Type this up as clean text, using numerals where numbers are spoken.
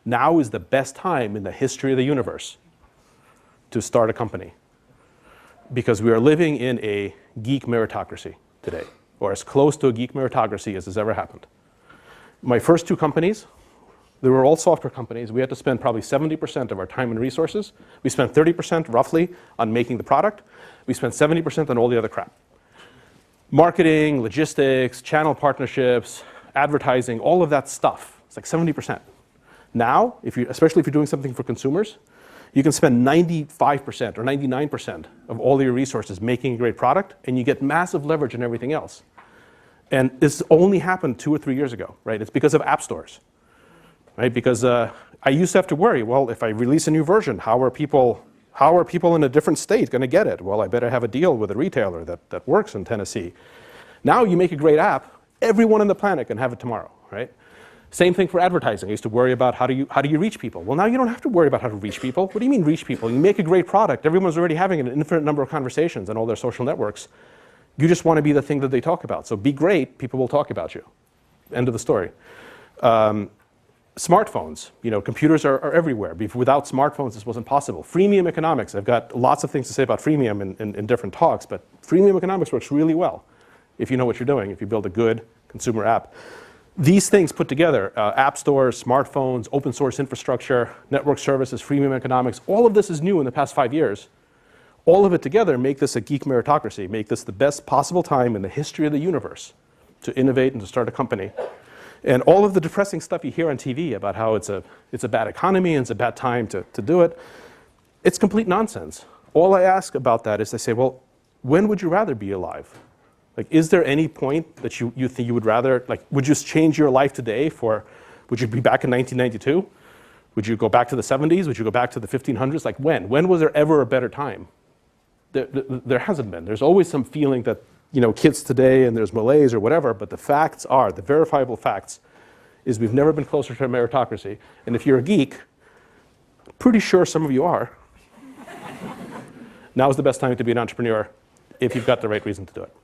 Now is the best time in the history of the universe to start a company, because we are living in a geek meritocracy today, or as close to a geek meritocracy as has ever happened. My first two companies, they were all software companies. We had to spend probably 70% of our time and resources. We spent 30% roughly on making the product. We spent 70% on all the other crap. Marketing, logistics, channel partnerships, advertising, all of that stuff. It's like 70%. Now, especially if you're doing something for consumers, you can spend 95% or 99% of all your resources making a great product, and you get massive leverage in everything else. And this only happened 2 or 3 years ago, right? It's because of app stores, right? Because I used to have to worry, well, if I release a new version, how are people in a different state going to get it? Well, I better have a deal with a retailer that works in Tennessee. Now you make a great app, everyone on the planet can have it tomorrow, right? Same thing for advertising. I used to worry about how do you reach people? Well, now you don't have to worry about how to reach people. What do you mean reach people? You make a great product. Everyone's already having an infinite number of conversations on all their social networks. You just want to be the thing that they talk about. So be great, people will talk about you. End of the story. Smartphones, computers are everywhere. Without smartphones, this wasn't possible. Freemium economics, I've got lots of things to say about freemium in different talks, but freemium economics works really well if you know what you're doing, if you build a good consumer app. These things put together, app stores, smartphones, open source infrastructure, network services, freemium economics, all of this is new in the past 5 years. All of it together make this a geek meritocracy, make this the best possible time in the history of the universe to innovate and to start a company. And all of the depressing stuff you hear on TV about how it's a bad economy and it's a bad time to do it, it's complete nonsense. All I ask about that is I say, well, when would you rather be alive? Like, is there any point that you think you would rather, like, would you change your life today would you be back in 1992? Would you go back to the 70s? Would you go back to the 1500s? Like, when? When was there ever a better time? There hasn't been. There's always some feeling that, kids today and there's malaise or whatever, but the facts are, the verifiable facts, is we've never been closer to a meritocracy. And if you're a geek, pretty sure some of you are, now is the best time to be an entrepreneur if you've got the right reason to do it.